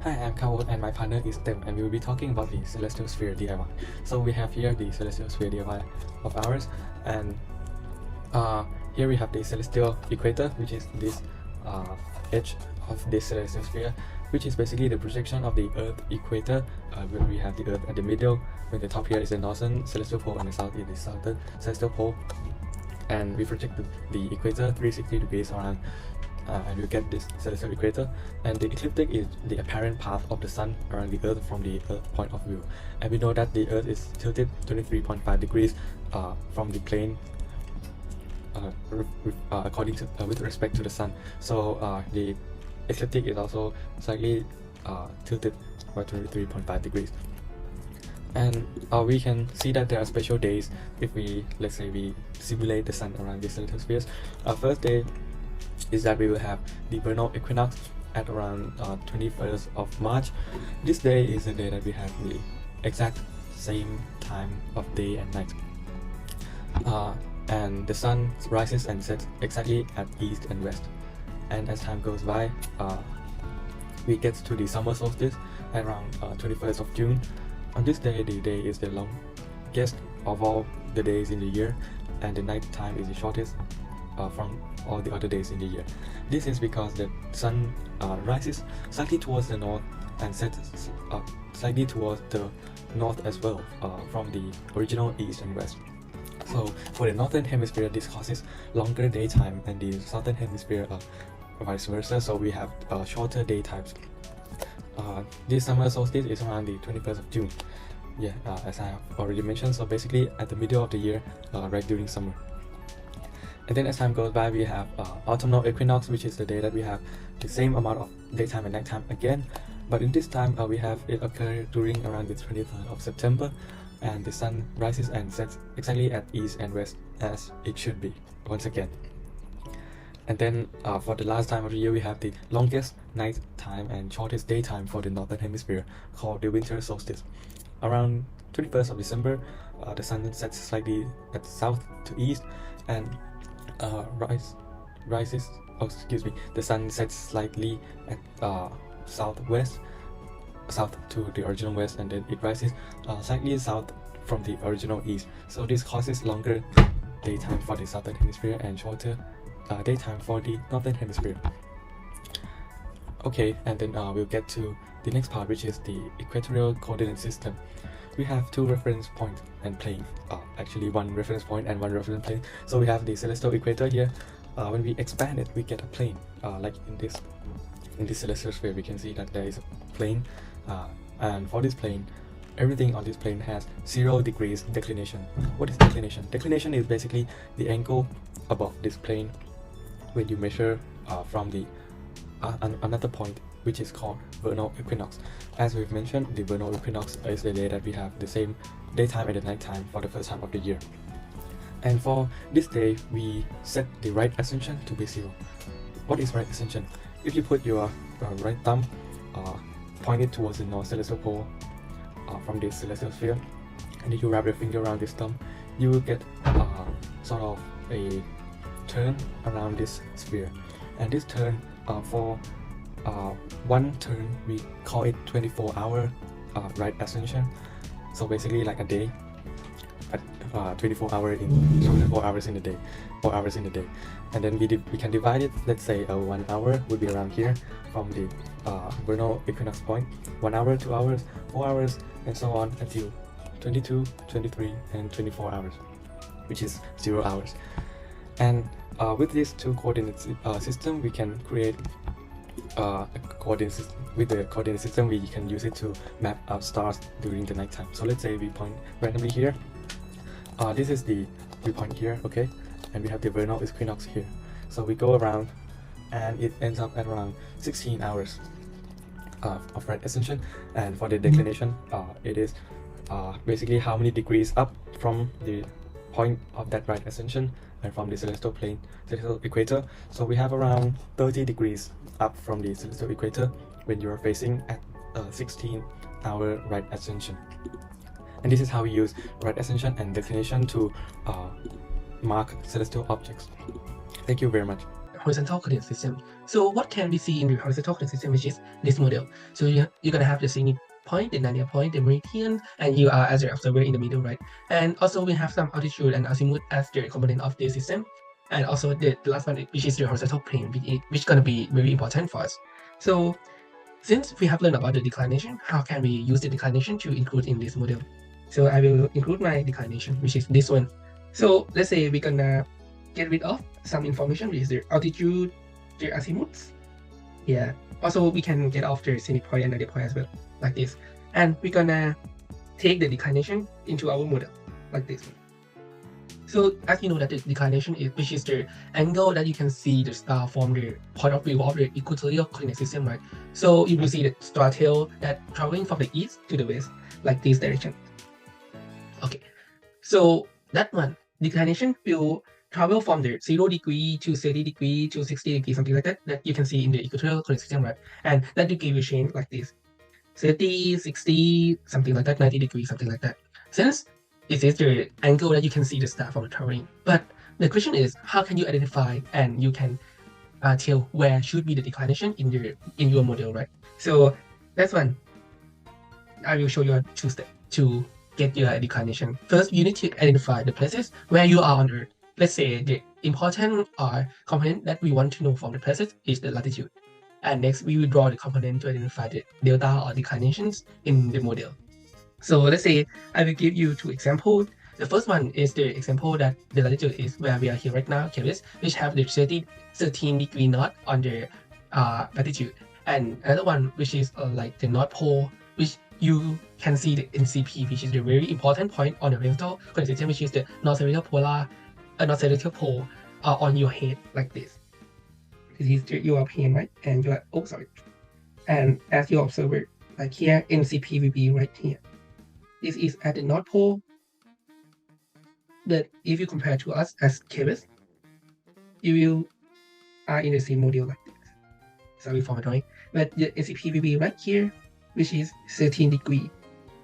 Hi, I'm Kao and my partner is Tem, and we will be talking about the celestial sphere DIY. So we have here the celestial sphere DIY of ours, and here we have the celestial equator, which is this edge of this celestial sphere, which is basically the projection of the Earth equator, where we have the Earth at the middle, when the top here is the northern celestial pole and the south is the southern celestial pole, and we project the equator 360 degrees around, and you get this celestial equator. And the ecliptic is the apparent path of the sun around the Earth from the Earth point of view, and we know that the Earth is tilted 23.5 degrees from the plane according to with respect to the sun. So the ecliptic is also slightly tilted by 23.5 degrees. And we can see that there are special days if we, let's say, we simulate the sun around the celestial spheres. First day is that we will have the vernal equinox at around 21st of March. This day is the day that we have the exact same time of day and night. And the sun rises and sets exactly at east and west. And as time goes by, we get to the summer solstice at around 21st of June. On this day, the day is the longest of all the days in the year, and the night time is the shortest from all the other days in the year. This is because the sun rises slightly towards the north and sets slightly towards the north as well, from the original east and west. So for the northern hemisphere, this causes longer daytime, and the southern hemisphere vice versa. So we have shorter daytimes. This summer solstice is around the 21st of June. Yeah, as I have already mentioned. So basically at the middle of the year, right during summer. And then as time goes by, we have autumnal equinox, which is the day that we have the same amount of daytime and nighttime again. But in this time, we have it occur during around the 23rd of September, and the sun rises and sets exactly at east and west as it should be once again. And then for the last time of the year, we have the longest night time and shortest daytime for the northern hemisphere, called the winter solstice. Around 21st of December, the sun sets slightly at south to east, and the sun sets slightly at southwest, south to the original west, and then it rises slightly south from the original east. So this causes longer daytime for the southern hemisphere and shorter daytime for the northern hemisphere. Okay, and then we'll get to the next part, which is the equatorial coordinate system. We have two reference points and plane. Actually one reference point and one reference plane. So we have the celestial equator here. When we expand it, we get a plane. Like in this celestial sphere, we can see that there is a plane, and for this plane, everything on this plane has 0 degrees declination. What is declination? Declination is basically the angle above this plane when you measure from the another point, which is called vernal equinox. As we've mentioned, the vernal equinox is the day that we have the same daytime and the nighttime for the first time of the year. And for this day, we set the right ascension to be 0. What is right ascension? If you put your right thumb pointed towards the north celestial pole from this celestial sphere, and if you wrap your finger around this thumb, you will get sort of a turn around this sphere. And this turn, for one turn, we call it 24-hour right ascension. So basically like a day, at 24 hours in the day, 4 hours in the day. And then we can divide it. Let's say 1 hour would be around here from the vernal equinox point. 1 hour, 2 hours, 4 hours, and so on until 22, 23, and 24 hours, which is 0 hours. And with these two coordinate system, we can create a coordinate system. With the coordinate system, we can use it to map out stars during the nighttime. So let's say we point randomly here. This is the viewpoint here, okay, and we have the vernal equinox here. So we go around, and it ends up at around 16 hours of right ascension. And for the declination, it is basically how many degrees up from the point of that right ascension and from the celestial plane, celestial equator. So we have around 30 degrees up from the celestial equator when you are facing at 16-hour right ascension. And this is how we use right ascension and declination to mark celestial objects. Thank you very much. horizontal coordinate system. So what can we see in the horizontal coordinate system, which is this model? So you're gonna have the zenith point, the nadir point, the meridian, and you are as the observer in the middle, right? And also we have some altitude and azimuth as the component of the system. And also the last one, which is the horizontal plane, which gonna be very important for us. So since we have learned about the declination, how can we use the declination to include in this model? So I will include my declination, which is this one. So let's say we're gonna get rid of some information, which is the altitude, the azimuths. Yeah. Also, we can get off the zenith point and nadir point as well, like this. And we're gonna take the declination into our model, like this. So as you know that the declination is, which is the angle that you can see the star from the point of view of the equatorial coordinate system, right? So you will see the star tail that traveling from the east to the west, like this direction. Okay, so that one, declination will travel from the 0 degree to 30 degree to 60 degree, something like that, that you can see in the equatorial coordinate system, right? And that degree will change like this, 30, 60, something like that, 90 degrees, something like that. Since it is the angle that you can see the star from the traveling. But the question is, how can you identify and you can tell where should be the declination in your model, right? So that's one. I will show you two steps to get your declination. First, you need to identify the places where you are on Earth. Let's say the important component that we want to know from the places is the latitude. And next, we will draw the component to identify the delta or declinations in the model. So let's say I will give you two examples. The first one is the example that the latitude is where we are here right now, Caris, which have the 13 degree north on the latitude. And another one, which is like the North Pole, which you can see the NCP, which is the very important point on the horizontal coordinate system, which is the North Celestial Pole on your head, like this. This is your plane, right? And you are, oh, sorry. And as you observe it, like here, NCP will be right here. This is at the North Pole. But if you compare to us as Caris, you will are in the same model like this. Sorry for my drawing. But the NCP will be right here, which is 13 degree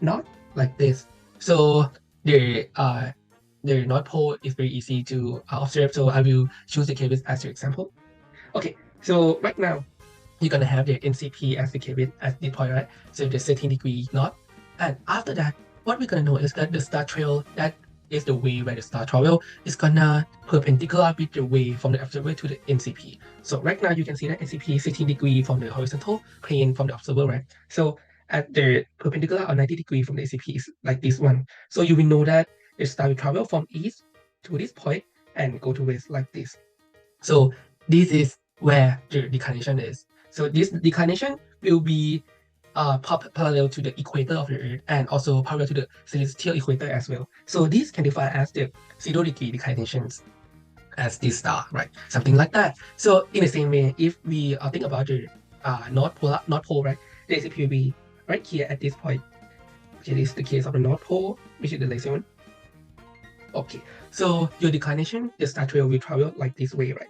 north, like this. So the North Pole is very easy to observe. So I will choose the Caris as your example. Okay, so right now you're gonna have the NCP as the Caris at this point, right? So the 13 degree north. And after that, what we're gonna know is that the star trail, that is the way where the star travel, is gonna perpendicular with the way from the observer to the NCP. So right now you can see that NCP is 16 degree from the horizontal plane from the observer, right? So at the perpendicular or 90 degree from the NCP is like this one. So you will know that the star will travel from east to this point and go to west like this. So this is where the declination is. So this declination will be parallel to the equator of the Earth and also parallel to the celestial equator as well. So this can define as the 0 degree declinations as this star, right? Something like that. So in the same way, if we think about the North Pole, right? The ACP will be right here at this point. Which is the case of the North Pole, which is the lazy one. Okay, so your declination, the star trail will travel like this way, right?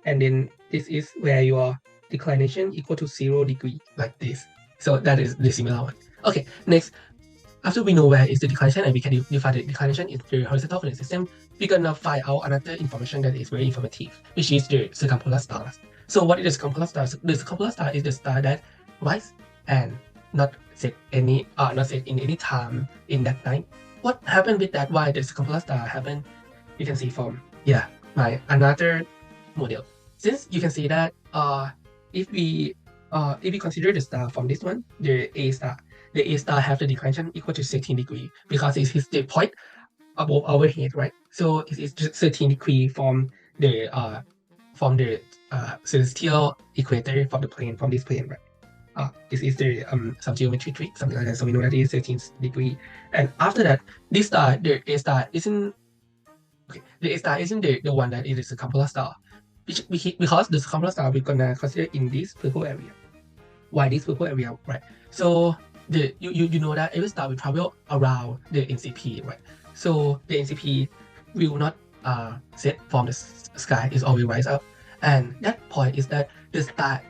And then this is where your declination equal to 0 degree, like this. So that is the similar one. Okay, next, after we know where is the declination and we can define the declination in the horizontal coordinate system, we're gonna find out another information that is very informative, which is the circumpolar stars. So what is the circumpolar star? The circumpolar star is the star that rises and not set in any time in that night. What happened with that? Why the circumpolar star happened? You can see from my another model. Since you can see that if we consider the star from this one, the A star have the declination equal to 13 degree because it is the point above our head, right? So it is just 13 degree from the celestial equator from the plane, from this plane, right? This is the some geometry trick, something like that. So we know that it is 13 degree. And after that, this star, the A star isn't the A star isn't the one that is a circumpolar star. Because the circumpolar star we're gonna consider in this purple area. Why this purple area, right? So you know that every star will travel around the NCP, right? So the NCP will not set from the sky, it's always rise up. And that point is that the star,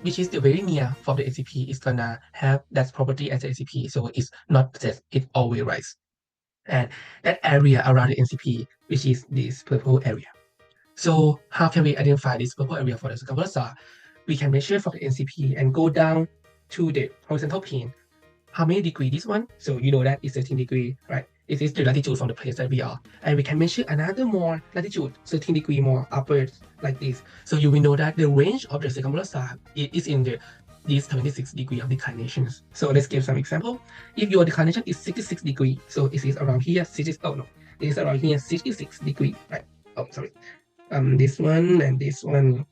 which is the very near from the NCP, is gonna have that property as the NCP, so it's not set, it always rise. And that area around the NCP, which is this purple area. So how can we identify this purple area for the circumpolar star? We can measure from the NCP and go down to the horizontal plane. How many degree this one? So you know that it's 13 degree, right? It is the latitude from the place that we are. And we can measure another more latitude, 13 degree more upwards like this. So you will know that the range of the circumpolar star is in these 26 degree of declinations. So let's give some example. If your declination is 66 degree, so it is around here, it is around here 66 degree, right? Oh, sorry. This one and this one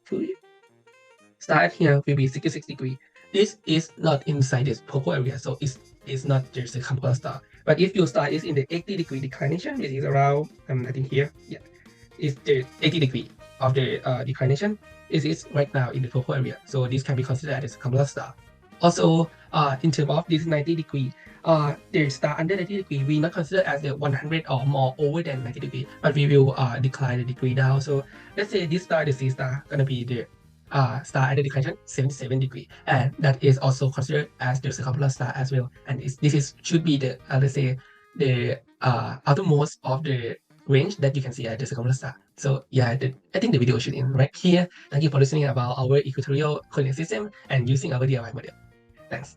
start here will be 66 degree. This is not inside this purple area, so it's not just a circumpolar star. But if your star is in the 80 degree declination, which is around I think here, yeah, is the 80 degree of the declination. It is right now in the purple area, so this can be considered as a circumpolar star. Also, in terms of this 90 degree, the star under 90 degree we not consider as the 100 or more over than 90 degree, but we will decline the degree down. So let's say this star, the C star, gonna be the star at the declination 77 degree, and that is also considered as the circumpolar star as well. And should be the let's say the outermost of the range that you can see at the circumpolar star. So yeah, I think the video should end right here. Thank you for listening about our equatorial coordinate system and using our DIY model. Thanks.